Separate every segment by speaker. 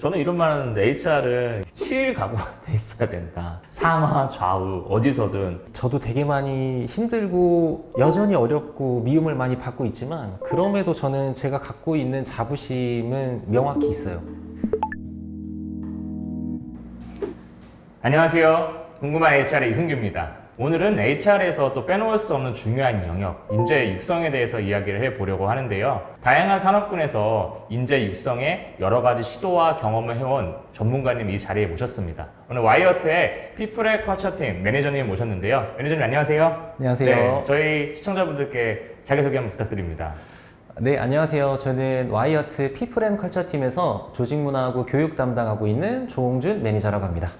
Speaker 1: 저는 이런 말 하는데 HR은 치일 각오가 돼 있어야 된다. 상하, 좌우, 어디서든.
Speaker 2: 저도 되게 많이 힘들고 여전히 어렵고 미움을 많이 받고 있지만 그럼에도 저는 제가 갖고 있는 자부심은 명확히 있어요.
Speaker 1: 안녕하세요. 궁금한 HR의 이승규입니다. 오늘은 HR에서 또 빼놓을 수 없는 중요한 영역, 인재 육성에 대해서 이야기를 해보려고 하는데요. 다양한 산업군에서 인재 육성에 여러 가지 시도와 경험을 해온 전문가님 이 자리에 모셨습니다. 오늘 와이어트의 피플 컬처 팀 매니저님 모셨는데요. 매니저님 안녕하세요.
Speaker 2: 안녕하세요.
Speaker 1: 네, 저희 시청자분들께 자기소개 한번 부탁드립니다.
Speaker 2: 네, 안녕하세요. 저는 와이어트 피플 앤 컬처 팀에서 조직문화하고 교육 담당하고 있는 조홍준 매니저라고 합니다.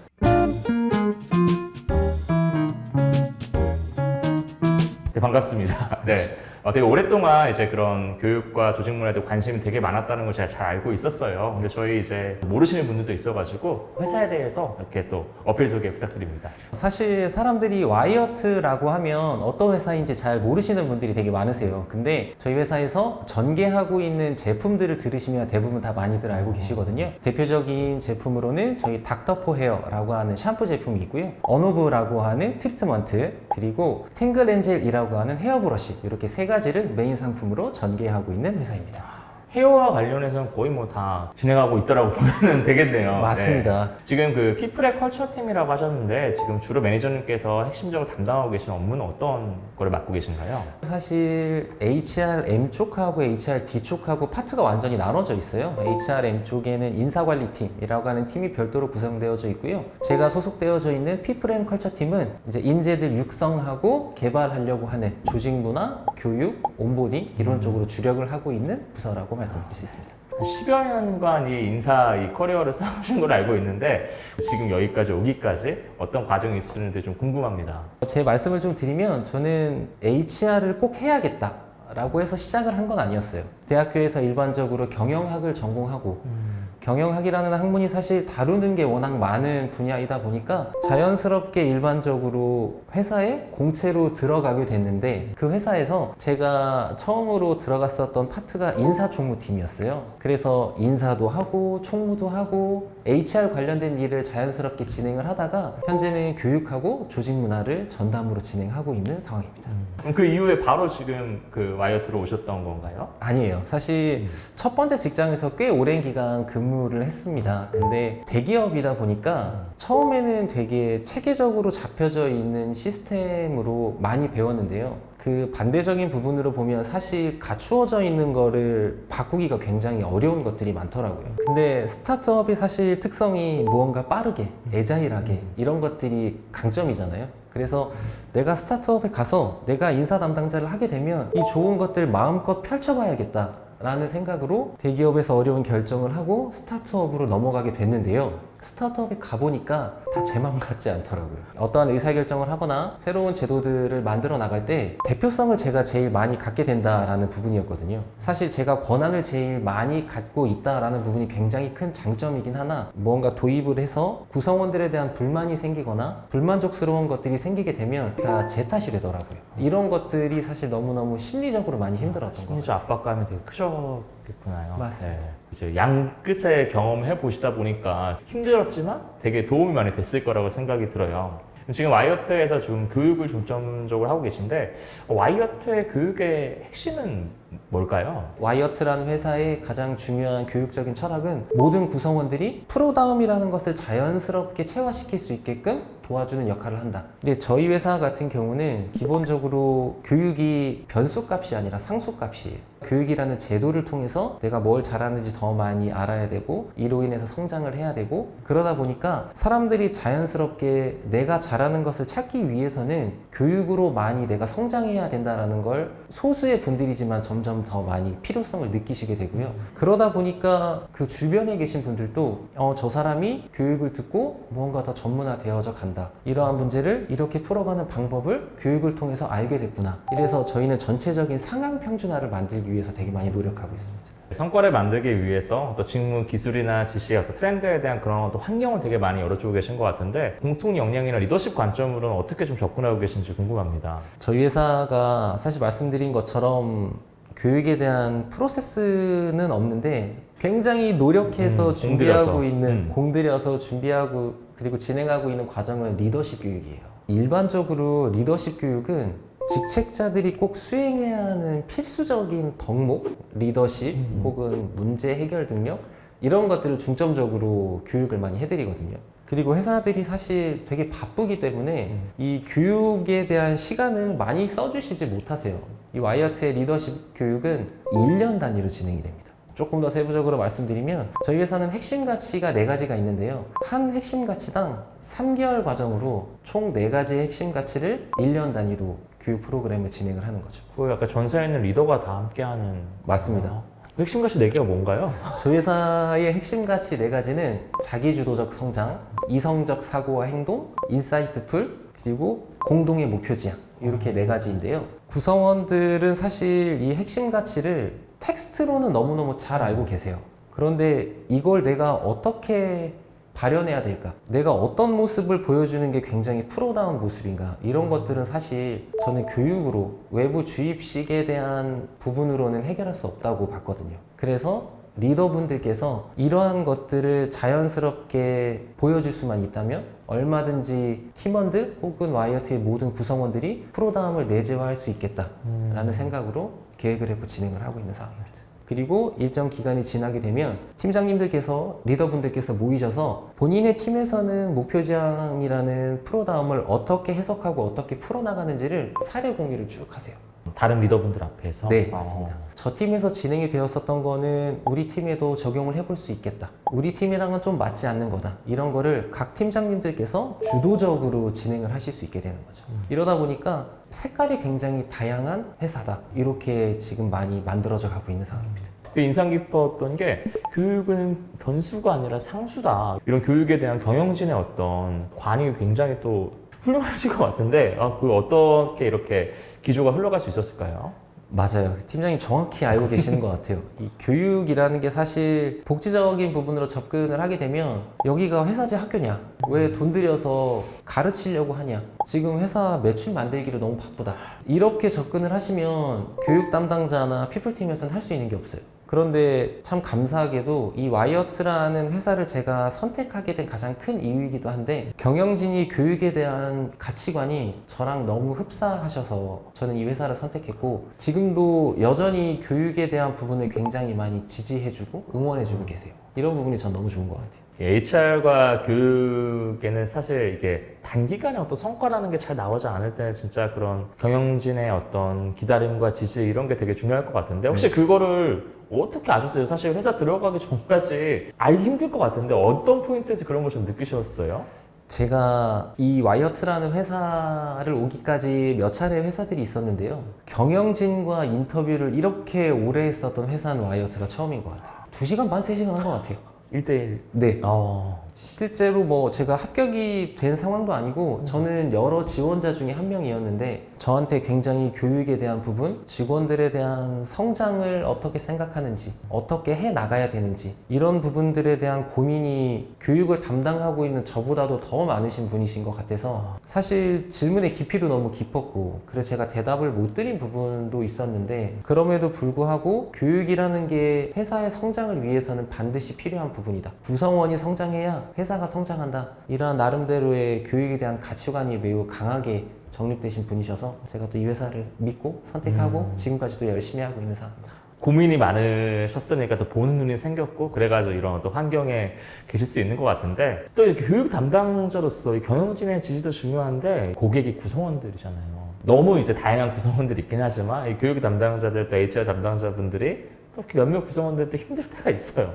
Speaker 1: 네, 반갑습니다. 네. 되게 오랫동안 이제 그런 교육과 조직 문화에 대해 관심이 되게 많았다는 걸 제가 잘 알고 있었어요. 근데 저희 이제 모르시는 분들도 있어가지고 회사에 대해서 이렇게 또 어필 소개 부탁드립니다.
Speaker 2: 사실 사람들이 와이어트라고 하면 어떤 회사인지 잘 모르시는 분들이 되게 많으세요. 근데 저희 회사에서 전개하고 있는 제품들을 들으시면 대부분 다 많이들 알고 계시거든요. 대표적인 제품으로는 저희 닥터포 헤어라고 하는 샴푸 제품이 있고요. 어노브라고 하는 트리트먼트, 그리고 탱글엔젤이라고 하는 헤어 브러쉬, 이렇게 세 가지를 메인 상품으로 전개하고 있는 회사입니다.
Speaker 1: 헤어와 관련해서는 거의 뭐 다 진행하고 있다라고 보면 되겠네요.
Speaker 2: 맞습니다.
Speaker 1: 네. 지금 그 피플의 컬처 팀이라고 하셨는데 지금 주로 매니저님께서 핵심적으로 담당하고 계신 업무는 어떤 거를 맡고 계신가요?
Speaker 2: 사실 HRM 쪽하고 HRD 쪽하고 파트가 완전히 나눠져 있어요. HRM 쪽에는 인사관리팀이라고 하는 팀이 별도로 구성되어져 있고요. 제가 소속되어져 있는 피플 앤 컬처 팀은 이제 인재들 육성하고 개발하려고 하는 조직문화, 교육, 온보딩 이런 쪽으로 주력을 하고 있는 부서라고 말씀드릴 수 있습니다.
Speaker 1: 10여 년간 이 인사 이 커리어를 쌓으신 걸 알고 있는데 지금 여기까지 오기까지 어떤 과정이 있으셨는지 좀 궁금합니다.
Speaker 2: 제 말씀을 좀 드리면 저는 HR을 꼭 해야겠다 라고 해서 시작을 한 건 아니었어요. 대학교에서 일반적으로 경영학을 전공하고 경영학이라는 학문이 사실 다루는 게 워낙 많은 분야이다 보니까 자연스럽게 일반적으로 회사에 공채로 들어가게 됐는데, 그 회사에서 제가 처음으로 들어갔었던 파트가 인사총무팀이었어요. 그래서 인사도 하고 총무도 하고 HR 관련된 일을 자연스럽게 진행을 하다가 현재는 교육하고 조직 문화를 전담으로 진행하고 있는 상황입니다.
Speaker 1: 그럼 그 이후에 바로 지금 그 와이어트로 오셨던 건가요?
Speaker 2: 아니에요. 사실 첫 번째 직장에서 꽤 오랜 기간 근무를 했습니다. 근데 대기업이다 보니까 처음에는 되게 체계적으로 잡혀져 있는 시스템으로 많이 배웠는데요. 그 반대적인 부분으로 보면 사실 갖추어져 있는 거를 바꾸기가 굉장히 어려운 것들이 많더라고요. 근데 스타트업의 사실 특성이 무언가 빠르게, 애자일하게 이런 것들이 강점이잖아요. 그래서 내가 스타트업에 가서 내가 인사 담당자를 하게 되면 이 좋은 것들 마음껏 펼쳐봐야겠다 라는 생각으로 대기업에서 어려운 결정을 하고 스타트업으로 넘어가게 됐는데요. 스타트업에 가보니까 다 제 마음 같지 않더라고요. 어떠한 의사결정을 하거나 새로운 제도들을 만들어 나갈 때 대표성을 제가 제일 많이 갖게 된다라는 부분이었거든요. 사실 제가 권한을 제일 많이 갖고 있다라는 부분이 굉장히 큰 장점이긴 하나, 무언가 도입을 해서 구성원들에 대한 불만이 생기거나 불만족스러운 것들이 생기게 되면 다 제 탓이 되더라고요. 이런 것들이 사실 너무너무 심리적으로 많이 힘들었던 것 같아요.
Speaker 1: 심리적 압박감이 되게 크셨겠구나요.
Speaker 2: 맞습니다.
Speaker 1: 네. 이제 양 끝의 경험을 해보시다 보니까 힘들었지만 되게 도움이 많이 됐을 거라고 생각이 들어요. 지금 와이어트에서 좀 교육을 중점적으로 하고 계신데 와이어트의 교육의 핵심은 뭘까요?
Speaker 2: 와이어트라는 회사의 가장 중요한 교육적인 철학은 모든 구성원들이 프로다움이라는 것을 자연스럽게 체화시킬 수 있게끔 도와주는 역할을 한다. 근데 저희 회사 같은 경우는 기본적으로 교육이 변수값이 아니라 상수값이에요. 교육이라는 제도를 통해서 내가 뭘 잘하는지 더 많이 알아야 되고 이로 인해서 성장을 해야 되고, 그러다 보니까 사람들이 자연스럽게 내가 잘하는 것을 찾기 위해서는 교육으로 많이 내가 성장해야 된다는 걸 소수의 분들이지만 점점 더 많이 필요성을 느끼시게 되고요. 그러다 보니까 그 주변에 계신 분들도 저 사람이 교육을 듣고 무언가 더 전문화되어져 간다, 이러한 문제를 이렇게 풀어가는 방법을 교육을 통해서 알게 됐구나, 이래서 저희는 전체적인 상향 평준화를 만들기 위해서 되게 많이 노력하고 있습니다.
Speaker 1: 성과를 만들기 위해서 또 직무 기술이나 지시, 어떤 트렌드에 대한 그런 어떤 환경을 되게 많이 열어주고 계신 것 같은데 공통 역량이나 리더십 관점으로는 어떻게 좀 접근하고 계신지 궁금합니다.
Speaker 2: 저희 회사가 사실 말씀드린 것처럼 교육에 대한 프로세스는 없는데 굉장히 노력해서 준비하고
Speaker 1: 공들여서.
Speaker 2: 있는, 공들여서 준비하고 그리고 진행하고 있는 과정은 리더십 교육이에요. 일반적으로 리더십 교육은 직책자들이 꼭 수행해야 하는 필수적인 덕목, 리더십 혹은 문제 해결 능력 이런 것들을 중점적으로 교육을 많이 해드리거든요. 그리고 회사들이 사실 되게 바쁘기 때문에 이 교육에 대한 시간을 많이 써주시지 못하세요. 이 와이어트의 리더십 교육은 1년 단위로 진행이 됩니다. 조금 더 세부적으로 말씀드리면 저희 회사는 핵심 가치가 4가지가 있는데요. 한 핵심 가치당 3개월 과정으로 총 4가지 핵심 가치를 1년 단위로 교육 프로그램을 진행을 하는 거죠.
Speaker 1: 그 약간 전사에 있는 리더가 다 함께하는.
Speaker 2: 맞습니다.
Speaker 1: 핵심 가치 4개가 뭔가요?
Speaker 2: 저희 회사의 핵심 가치 4가지는 자기주도적 성장, 이성적 사고와 행동, 인사이트풀, 그리고 공동의 목표 지향 이렇게 4가지인데요. 구성원들은 사실 이 핵심 가치를 텍스트로는 너무너무 잘 알고 계세요. 그런데 이걸 내가 어떻게 발현해야 될까? 내가 어떤 모습을 보여주는 게 굉장히 프로다운 모습인가? 이런 것들은 사실 저는 교육으로 외부 주입식에 대한 부분으로는 해결할 수 없다고 봤거든요. 그래서 리더분들께서 이러한 것들을 자연스럽게 보여줄 수만 있다면 얼마든지 팀원들 혹은 와이어트의 모든 구성원들이 프로다움을 내재화할 수 있겠다라는 생각으로 계획을 했고 진행을 하고 있는 상황입니다. 그리고 일정 기간이 지나게 되면 팀장님들께서 리더분들께서 모이셔서 본인의 팀에서는 목표지향이라는 프로다움을 어떻게 해석하고 어떻게 풀어나가는지를 사례 공유를 쭉 하세요.
Speaker 1: 다른 리더분들 앞에서?
Speaker 2: 네, 맞습니다. 저 팀에서 진행이 되었었던 거는 우리 팀에도 적용을 해볼 수 있겠다. 우리 팀이랑은 좀 맞지 않는 거다. 이런 거를 각 팀장님들께서 주도적으로 진행을 하실 수 있게 되는 거죠. 이러다 보니까 색깔이 굉장히 다양한 회사다. 이렇게 지금 많이 만들어져 가고 있는 상황입니다.
Speaker 1: 되게 인상 깊었던 게 교육은 변수가 아니라 상수다. 이런 교육에 대한 경영진의 어떤 관이 굉장히 또 훌륭하신 것 같은데 그 어떻게 이렇게 기조가 흘러갈 수 있었을까요?
Speaker 2: 맞아요. 팀장님 정확히 알고 계시는 것 같아요. 이 교육이라는 게 사실 복지적인 부분으로 접근을 하게 되면 여기가 회사제 학교냐? 왜 돈 들여서 가르치려고 하냐? 지금 회사 매출 만들기로 너무 바쁘다. 이렇게 접근을 하시면 교육 담당자나 피플팀에서는 할 수 있는 게 없어요. 그런데 참 감사하게도 이 와이어트라는 회사를 제가 선택하게 된 가장 큰 이유이기도 한데 경영진이 교육에 대한 가치관이 저랑 너무 흡사하셔서 저는 이 회사를 선택했고 지금도 여전히 교육에 대한 부분을 굉장히 많이 지지해주고 응원해주고 계세요. 이런 부분이 전 너무 좋은 것 같아요.
Speaker 1: HR과 교육에는 사실 이게 단기간에 어떤 성과라는 게 잘 나오지 않을 때는 진짜 그런 경영진의 어떤 기다림과 지지 이런 게 되게 중요할 것 같은데 혹시 그거를 어떻게 아셨어요? 사실 회사 들어가기 전까지 알기 힘들 것 같은데 어떤 포인트에서 그런 걸 좀 느끼셨어요?
Speaker 2: 제가 이 와이어트라는 회사를 오기까지 몇 차례 회사들이 있었는데요. 경영진과 인터뷰를 이렇게 오래 했었던 회사는 와이어트가 처음인 것 같아요. 2시간 반, 3시간 한 것 같아요.
Speaker 1: 1대1.
Speaker 2: 네. 실제로 뭐 제가 합격이 된 상황도 아니고 저는 여러 지원자 중에 한 명이었는데 저한테 굉장히 교육에 대한 부분, 직원들에 대한 성장을 어떻게 생각하는지, 어떻게 해 나가야 되는지 이런 부분들에 대한 고민이 교육을 담당하고 있는 저보다도 더 많으신 분이신 것 같아서 사실 질문의 깊이도 너무 깊었고 그래서 제가 대답을 못 드린 부분도 있었는데 그럼에도 불구하고 교육이라는 게 회사의 성장을 위해서는 반드시 필요한 부분이다. 구성원이 성장해야 회사가 성장한다. 이러한 나름대로의 교육에 대한 가치관이 매우 강하게 정립되신 분이셔서 제가 또 이 회사를 믿고 선택하고 지금까지도 열심히 하고 있는 상황입니다.
Speaker 1: 고민이 많으셨으니까 또 보는 눈이 생겼고 그래가지고 이런 또 환경에 계실 수 있는 것 같은데 또 이렇게 교육 담당자로서 이 경영진의 지지도 중요한데 고객이 구성원들이잖아요. 너무 이제 다양한 구성원들이 있긴 하지만 이 교육 담당자들 또 HR 담당자분들이 또 몇몇 구성원들도 힘들 때가 있어요.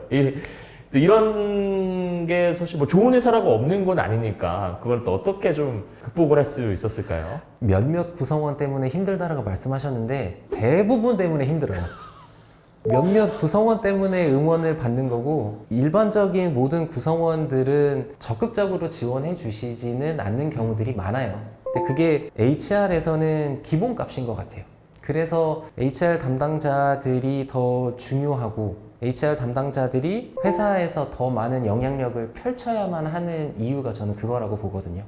Speaker 1: 이런 게 사실 뭐 좋은 회사라고 없는 건 아니니까 그걸 또 어떻게 좀 극복을 할 수 있었을까요?
Speaker 2: 몇몇 구성원 때문에 힘들다라고 말씀하셨는데 대부분 때문에 힘들어요. 몇몇 구성원 때문에 응원을 받는 거고 일반적인 모든 구성원들은 적극적으로 지원해 주시지는 않는 경우들이 많아요. 근데 그게 HR에서는 기본값인 것 같아요. 그래서 HR 담당자들이 더 중요하고 HR 담당자들이 회사에서 더 많은 영향력을 펼쳐야만 하는 이유가 저는 그거라고 보거든요.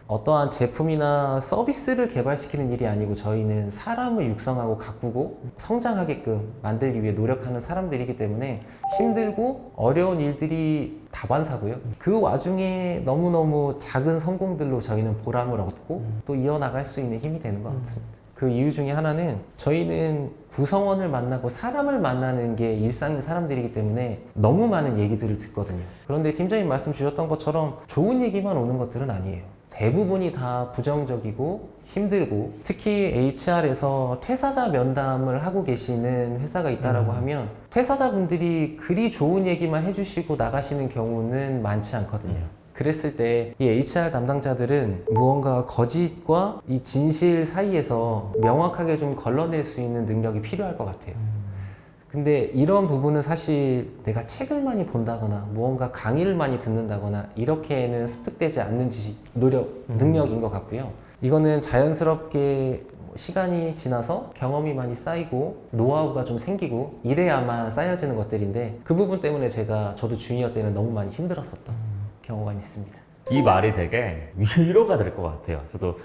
Speaker 2: 어떠한 제품이나 서비스를 개발시키는 일이 아니고 저희는 사람을 육성하고 가꾸고 성장하게끔 만들기 위해 노력하는 사람들이기 때문에 힘들고 어려운 일들이 다반사고요. 그 와중에 너무너무 작은 성공들로 저희는 보람을 얻고 또 이어나갈 수 있는 힘이 되는 것 같습니다. 그 이유 중에 하나는 저희는 구성원을 만나고 사람을 만나는 게 일상인 사람들이기 때문에 너무 많은 얘기들을 듣거든요. 그런데 팀장님 말씀 주셨던 것처럼 좋은 얘기만 오는 것들은 아니에요. 대부분이 다 부정적이고 힘들고, 특히 HR에서 퇴사자 면담을 하고 계시는 회사가 있다라고 하면 퇴사자분들이 그리 좋은 얘기만 해주시고 나가시는 경우는 많지 않거든요. 그랬을 때 이 HR 담당자들은 무언가 거짓과 이 진실 사이에서 명확하게 좀 걸러낼 수 있는 능력이 필요할 것 같아요. 근데 이런 부분은 사실 내가 책을 많이 본다거나 무언가 강의를 많이 듣는다거나 이렇게는 습득되지 않는 능력인 것 같고요. 이거는 자연스럽게 시간이 지나서 경험이 많이 쌓이고 노하우가 좀 생기고 이래야만 쌓여지는 것들인데, 그 부분 때문에 저도 주니어 때는 너무 많이 힘들었었던 경우가 있습니다.
Speaker 1: 이 말이 되게 위로가 될 것 같아요. 저도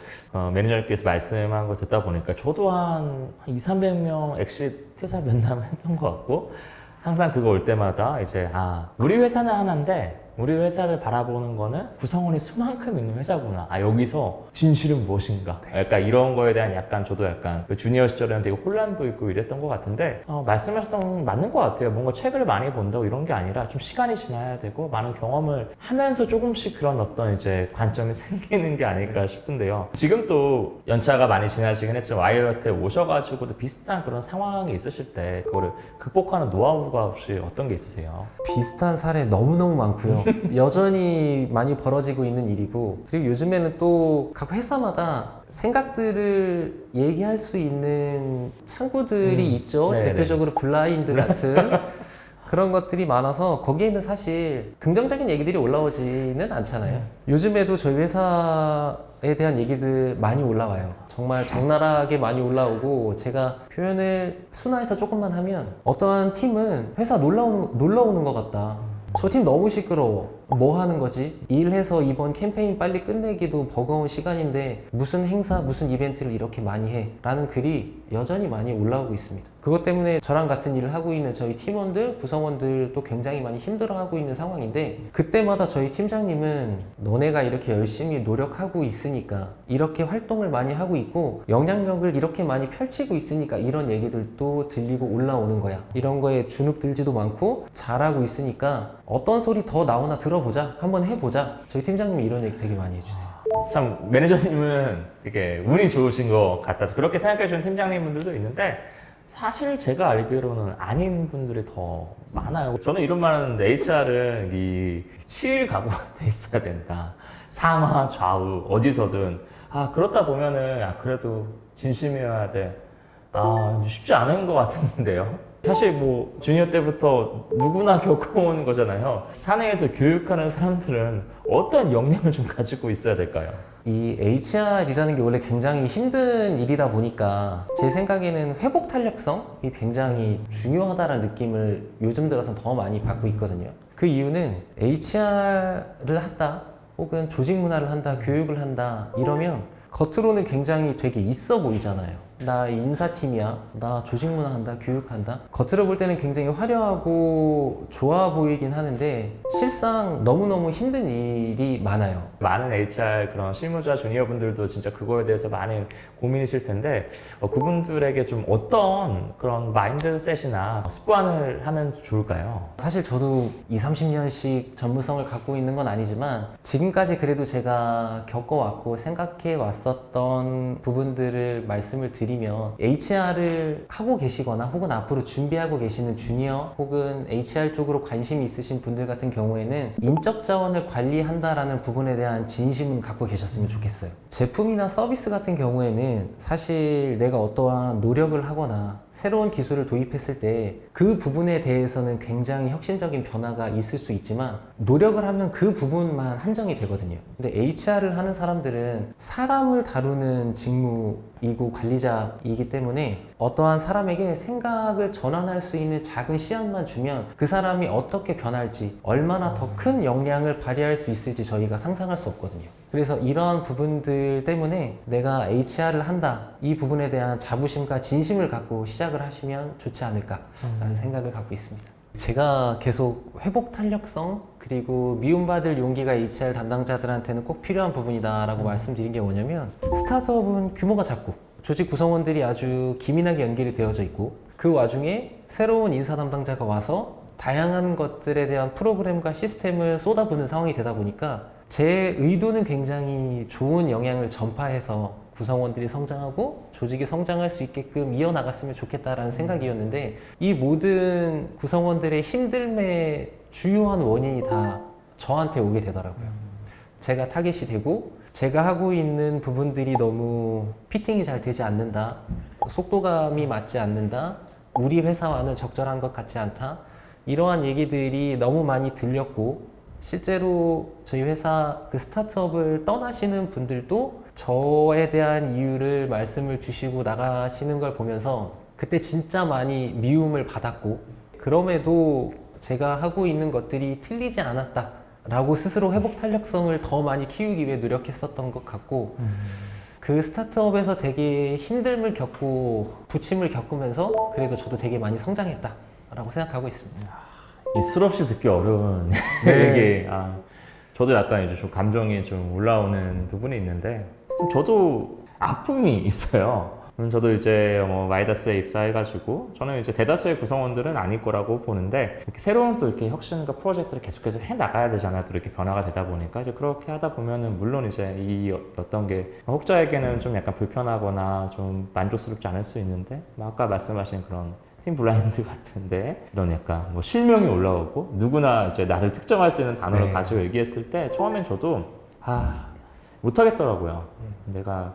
Speaker 1: 매니저님께서 말씀한 거 듣다 보니까 저도 한 200~300명 엑시트 퇴사 면담했던 것 같고, 항상 그거 올 때마다 이제 우리 회사는 하나인데 우리 회사를 바라보는 거는 구성원이 수만큼 있는 회사구나. 여기서 진실은 무엇인가? 약간 이런 거에 대한 저도 그 주니어 시절에는 되게 혼란도 있고 이랬던 것 같은데, 말씀하셨던 건 맞는 것 같아요. 뭔가 책을 많이 본다고 이런 게 아니라 좀 시간이 지나야 되고 많은 경험을 하면서 조금씩 그런 어떤 이제 관점이 생기는 게 아닐까 싶은데요. 지금 또 연차가 많이 지나시긴 했지만 와이어트에 오셔가지고도 비슷한 그런 상황이 있으실 때 그거를 극복하는 노하우가 혹시 어떤 게 있으세요?
Speaker 2: 비슷한 사례 너무너무 많고요. 여전히 많이 벌어지고 있는 일이고, 그리고 요즘에는 또 각 회사마다 생각들을 얘기할 수 있는 창구들이 있죠.
Speaker 1: 네네.
Speaker 2: 대표적으로 블라인드 같은 그런 것들이 많아서 거기에는 사실 긍정적인 얘기들이 올라오지는 않잖아요. 요즘에도 저희 회사에 대한 얘기들 많이 올라와요. 정말 적나라하게 많이 올라오고, 제가 표현을 순화해서 조금만 하면 어떠한 팀은 회사 놀러 오는 것 같다. 저 팀 너무 시끄러워. 뭐 하는 거지? 일해서 이번 캠페인 빨리 끝내기도 버거운 시간인데 무슨 행사, 무슨 이벤트를 이렇게 많이 해? 라는 글이 여전히 많이 올라오고 있습니다. 그것 때문에 저랑 같은 일을 하고 있는 저희 팀원들, 구성원들도 굉장히 많이 힘들어하고 있는 상황인데, 그때마다 저희 팀장님은 너네가 이렇게 열심히 노력하고 있으니까, 이렇게 활동을 많이 하고 있고 영향력을 이렇게 많이 펼치고 있으니까 이런 얘기들도 들리고 올라오는 거야. 이런 거에 주눅들지도 많고 잘하고 있으니까 어떤 소리 더 나오나 들어보자, 한번 해보자. 저희 팀장님이 이런 얘기 되게 많이 해주세요.
Speaker 1: 참 매니저님은 되게 운이 좋으신 것 같아서 그렇게 생각해 주는 팀장님분들도 있는데, 사실 제가 알기로는 아닌 분들이 더 많아요. 저는 이런 말 하는데, HR은 이 치일 각오가 돼 있어야 된다. 상하 좌우 어디서든 그렇다 보면은 그래도 진심이어야 돼. 쉽지 않은 것 같은데요. 사실 뭐 주니어 때부터 누구나 겪어온 거잖아요. 사내에서 교육하는 사람들은 어떤 역량을 좀 가지고 있어야 될까요?
Speaker 2: 이 HR이라는 게 원래 굉장히 힘든 일이다 보니까 제 생각에는 회복 탄력성이 굉장히 중요하다는 느낌을 요즘 들어서 더 많이 받고 있거든요. 그 이유는 HR을 한다, 혹은 조직 문화를 한다, 교육을 한다 이러면 겉으로는 굉장히 되게 있어 보이잖아요. 나 인사팀이야, 나 조직 문화 한다, 교육한다. 겉으로 볼 때는 굉장히 화려하고 좋아 보이긴 하는데 실상 너무너무 힘든 일이 많아요.
Speaker 1: 많은 HR 그런 실무자 주니어 분들도 진짜 그거에 대해서 많이 고민이실 텐데, 그분들에게 좀 어떤 그런 마인드셋이나 습관을 하면 좋을까요?
Speaker 2: 사실 저도 20~30년씩 전문성을 갖고 있는 건 아니지만 지금까지 그래도 제가 겪어왔고 생각해 왔었던 부분들을 말씀을 드리면, HR을 하고 계시거나 혹은 앞으로 준비하고 계시는 주니어 혹은 HR 쪽으로 관심이 있으신 분들 같은 경우에는 인적 자원을 관리한다라는 부분에 대한 진심은 갖고 계셨으면 좋겠어요. 제품이나 서비스 같은 경우에는 사실 내가 어떠한 노력을 하거나 새로운 기술을 도입했을 때 그 부분에 대해서는 굉장히 혁신적인 변화가 있을 수 있지만 노력을 하면 그 부분만 한정이 되거든요. 근데 HR을 하는 사람들은 사람을 다루는 직무이고 관리자이기 때문에 어떠한 사람에게 생각을 전환할 수 있는 작은 시간만 주면 그 사람이 어떻게 변할지, 얼마나 더 큰 역량을 발휘할 수 있을지 저희가 상상할 수 없거든요. 그래서 이러한 부분들 때문에 내가 HR을 한다, 이 부분에 대한 자부심과 진심을 갖고 시작을 하시면 좋지 않을까라는 생각을 갖고 있습니다. 제가 계속 회복 탄력성 그리고 미움받을 용기가 HR 담당자들한테는 꼭 필요한 부분이다라고 말씀드린 게 뭐냐면, 스타트업은 규모가 작고 조직 구성원들이 아주 기민하게 연결이 되어져 있고, 그 와중에 새로운 인사 담당자가 와서 다양한 것들에 대한 프로그램과 시스템을 쏟아부는 상황이 되다 보니까 제 의도는 굉장히 좋은 영향을 전파해서 구성원들이 성장하고 조직이 성장할 수 있게끔 이어나갔으면 좋겠다라는 생각이었는데, 이 모든 구성원들의 힘듦의 주요한 원인이 다 저한테 오게 되더라고요. 제가 타겟이 되고 제가 하고 있는 부분들이 너무 피팅이 잘 되지 않는다, 속도감이 맞지 않는다, 우리 회사와는 적절한 것 같지 않다, 이러한 얘기들이 너무 많이 들렸고, 실제로 저희 회사 그 스타트업을 떠나시는 분들도 저에 대한 이유를 말씀을 주시고 나가시는 걸 보면서 그때 진짜 많이 미움을 받았고, 그럼에도 제가 하고 있는 것들이 틀리지 않았다 라고 스스로 회복 탄력성을 더 많이 키우기 위해 노력했었던 것 같고, 그 스타트업에서 되게 힘듦을 겪고 부침을 겪으면서 그래도 저도 되게 많이 성장했다 라고 생각하고 있습니다.
Speaker 1: 이 수없이 듣기 어려운
Speaker 2: 네.
Speaker 1: 얘기. 저도 약간 이제 좀 감정이 좀 올라오는 부분이 있는데, 좀 저도 아픔이 있어요. 저도 이제 마이다스에 입사해가지고, 저는 이제 대다수의 구성원들은 아닐 거라고 보는데, 이렇게 새로운 또 이렇게 혁신과 프로젝트를 계속해서 해 나가야 되잖아요. 또 이렇게 변화가 되다 보니까 이제 그렇게 하다 보면은 물론 이제 이 어떤 게 혹자에게는 좀 약간 불편하거나 좀 만족스럽지 않을 수 있는데, 아까 말씀하신 그런 팀 블라인드 같은데 이런 약간 실명이 올라오고 누구나 이제 나를 특정할 수 있는 단어를
Speaker 2: 네.
Speaker 1: 가지고 얘기했을 때 처음엔 저도 못하겠더라고요. 내가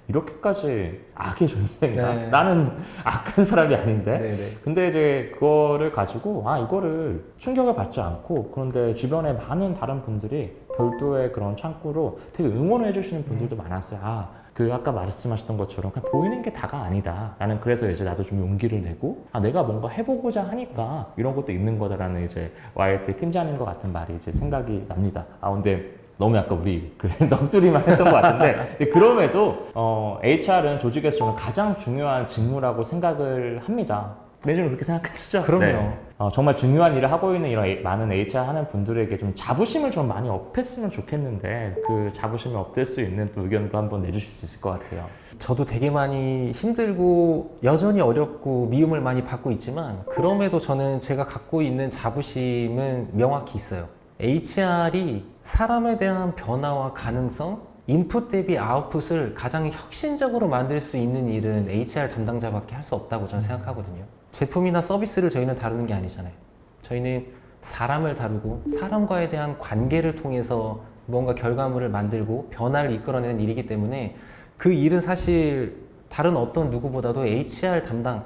Speaker 1: 이렇게까지 악의 존재인가?
Speaker 2: 네.
Speaker 1: 나는 악한 사람이 아닌데.
Speaker 2: 네네.
Speaker 1: 근데 이제 그거를 가지고 이거를 충격을 받지 않고, 그런데 주변에 많은 다른 분들이 별도의 그런 창구로 되게 응원을 해주시는 분들도 많았어요. 그 아까 말씀하셨던 것처럼 그냥 보이는 게 다가 아니다. 나는 그래서 이제 나도 좀 용기를 내고 내가 뭔가 해보고자 하니까 이런 것도 있는 거다라는 이제 YT 팀장님과 같은 말이 이제 생각이 납니다. 근데 너무 약간 우리 그 넋두리만 했던 것 같은데, 근데 그럼에도 HR은 조직에서 저는 가장 중요한 직무라고 생각을 합니다. 매주는 그렇게 생각하시죠?
Speaker 2: 그럼요.
Speaker 1: 네. 정말 중요한 일을 하고 있는 이런 많은 HR 하는 분들에게 좀 자부심을 좀 많이 업했으면 좋겠는데, 그 자부심을 업될 수 있는 또 의견도 한번 내주실 수 있을 것 같아요.
Speaker 2: 저도 되게 많이 힘들고 여전히 어렵고 미움을 많이 받고 있지만, 그럼에도 저는 제가 갖고 있는 자부심은 명확히 있어요. HR이 사람에 대한 변화와 가능성, 인풋 대비 아웃풋을 가장 혁신적으로 만들 수 있는 일은 HR 담당자밖에 할 수 없다고 저는 생각하거든요. 제품이나 서비스를 저희는 다루는 게 아니잖아요. 저희는 사람을 다루고 사람과에 대한 관계를 통해서 뭔가 결과물을 만들고 변화를 이끌어내는 일이기 때문에, 그 일은 사실 다른 어떤 누구보다도 HR 담당,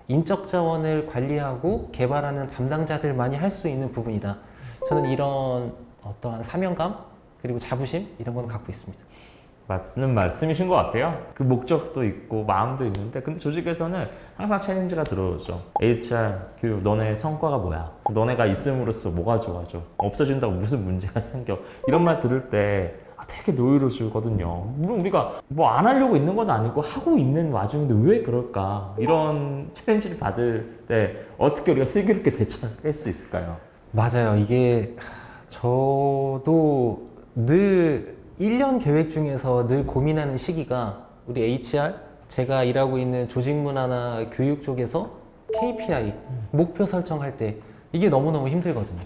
Speaker 2: 인적 자원을 관리하고 개발하는 담당자들만이 할 수 있는 부분이다. 저는 이런 어떠한 사명감 그리고 자부심 이런 건 갖고 있습니다.
Speaker 1: 맞는 말씀이신 것 같아요. 그 목적도 있고 마음도 있는데, 근데 조직에서는 항상 챌린지가 들어오죠. HR 교육, 너네 성과가 뭐야? 너네가 있음으로써 뭐가 좋아져? 없어진다고 무슨 문제가 생겨? 이런 말 들을 때 되게 노이로지거든요. 물론 우리가 안 하려고 있는 건 아니고 하고 있는 와중인데 왜 그럴까? 이런 챌린지를 받을 때 어떻게 우리가 슬기롭게 대처할 수 있을까요?
Speaker 2: 맞아요. 이게 저도 늘 1년 계획 중에서 늘 고민하는 시기가, 우리 HR, 제가 일하고 있는 조직 문화나 교육 쪽에서 KPI, 목표 설정할 때 이게 너무너무 힘들거든요.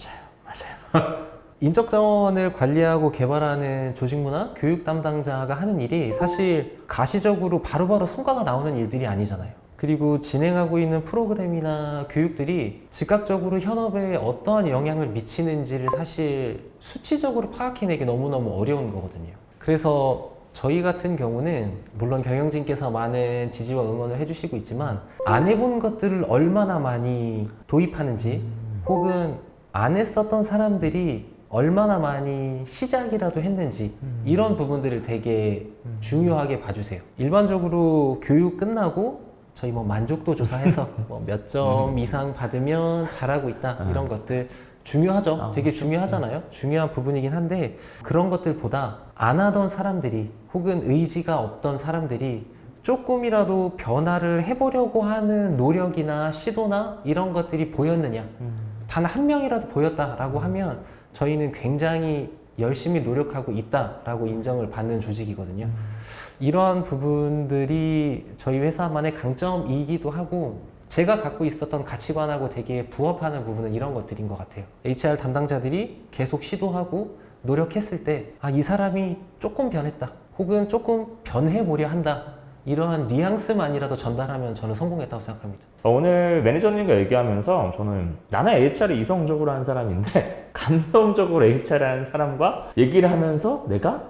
Speaker 1: 맞아요.
Speaker 2: 인적 자원을 관리하고 개발하는 조직 문화, 교육 담당자가 하는 일이 사실 가시적으로 바로바로 성과가 나오는 일들이 아니잖아요. 그리고 진행하고 있는 프로그램이나 교육들이 즉각적으로 현업에 어떠한 영향을 미치는지를 사실 수치적으로 파악해내기 너무너무 어려운 거거든요. 그래서 저희 같은 경우는 물론 경영진께서 많은 지지와 응원을 해주시고 있지만, 안 해본 것들을 얼마나 많이 도입하는지, 혹은 안 했었던 사람들이 얼마나 많이 시작이라도 했는지, 이런 부분들을 되게 중요하게 봐주세요. 일반적으로 교육 끝나고 저희 뭐 만족도 조사해서 뭐 몇 점 이상 받으면 잘하고 있다 이런 것들 중요하죠. 되게 중요하잖아요. 중요한 부분이긴 한데 그런 것들보다 안 하던 사람들이 혹은 의지가 없던 사람들이 조금이라도 변화를 해보려고 하는 노력이나 시도나 이런 것들이 보였느냐 단 한 명이라도 보였다라고 하면 저희는 굉장히 열심히 노력하고 있다라고 인정을 받는 조직이거든요. 이러한 부분들이 저희 회사만의 강점이기도 하고 제가 갖고 있었던 가치관하고 되게 부합하는 부분은 이런 것들인 것 같아요. HR 담당자들이 계속 시도하고 노력했을 때 아, 이 사람이 조금 변했다 혹은 조금 변해보려 한다 이러한 뉘앙스만이라도 전달하면 저는 성공했다고 생각합니다.
Speaker 1: 오늘 매니저님과 얘기하면서 저는 나는 HR을 이성적으로 하는 사람인데 감성적으로 HR을 하는 사람과 얘기를 하면서 내가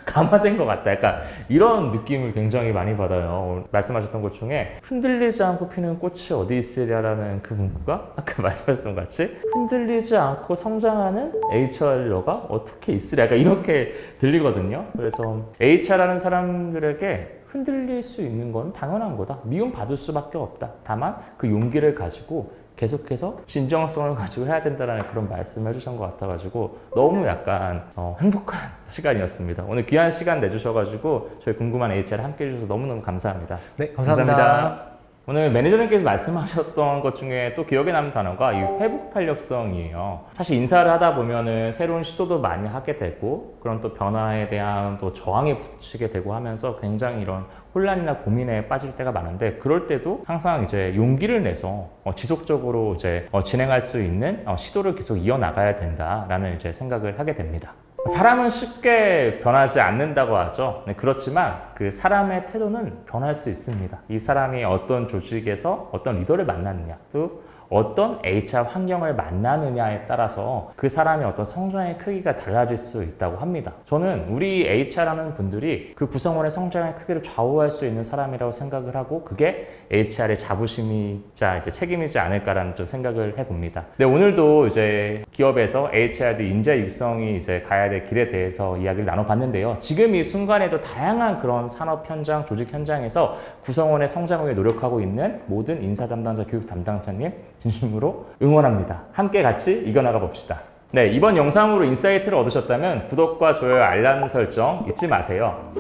Speaker 1: 감화된 것 같다. 약간 이런 느낌을 굉장히 많이 받아요. 말씀하셨던 것 중에 흔들리지 않고 피는 꽃이 어디 있으랴라는 그 문구가 아까 말씀하셨던 것 같이 흔들리지 않고 성장하는 HR러가 어떻게 있으랴. 약간 이렇게 들리거든요. 그래서 HR 하는 사람들에게 흔들릴 수 있는 건 당연한 거다. 미움받을 수밖에 없다. 다만 그 용기를 가지고 계속해서 진정성을 가지고 해야 된다는 그런 말씀을 해주신 것 같아가지고 너무 약간 행복한 시간이었습니다. 오늘 귀한 시간 내주셔가지고 저희 궁금한 HR 함께 해주셔서 너무너무 감사합니다.
Speaker 2: 네, 감사합니다.
Speaker 1: 오늘 매니저님께서 말씀하셨던 것 중에 또 기억에 남는 단어가 이 회복 탄력성이에요. 사실 인사를 하다 보면은 새로운 시도도 많이 하게 되고 그런 또 변화에 대한 또 저항에 붙이게 되고 하면서 굉장히 이런 혼란이나 고민에 빠질 때가 많은데 그럴 때도 항상 이제 용기를 내서 지속적으로 이제 진행할 수 있는 시도를 계속 이어나가야 된다라는 이제 생각을 하게 됩니다. 사람은 쉽게 변하지 않는다고 하죠. 네, 그렇지만 그 사람의 태도는 변할 수 있습니다. 이 사람이 어떤 조직에서 어떤 리더를 만났느냐, 또 어떤 HR 환경을 만나느냐에 따라서 그 사람의 어떤 성장의 크기가 달라질 수 있다고 합니다. 저는 우리 HR 하는 분들이 그 구성원의 성장의 크기를 좌우할 수 있는 사람이라고 생각을 하고 그게 HR의 자부심이자 이제 책임이지 않을까라는 좀 생각을 해봅니다. 네, 오늘도 이제 기업에서 HRD 인재 육성이 이제 가야 될 길에 대해서 이야기를 나눠봤는데요. 지금 이 순간에도 다양한 그런 산업 현장, 조직 현장에서 구성원의 성장을 위해 노력하고 있는 모든 인사 담당자, 교육 담당자님 진심으로 응원합니다. 함께 같이 이겨나가 봅시다. 네, 이번 영상으로 인사이트를 얻으셨다면 구독과 좋아요, 알람 설정 잊지 마세요.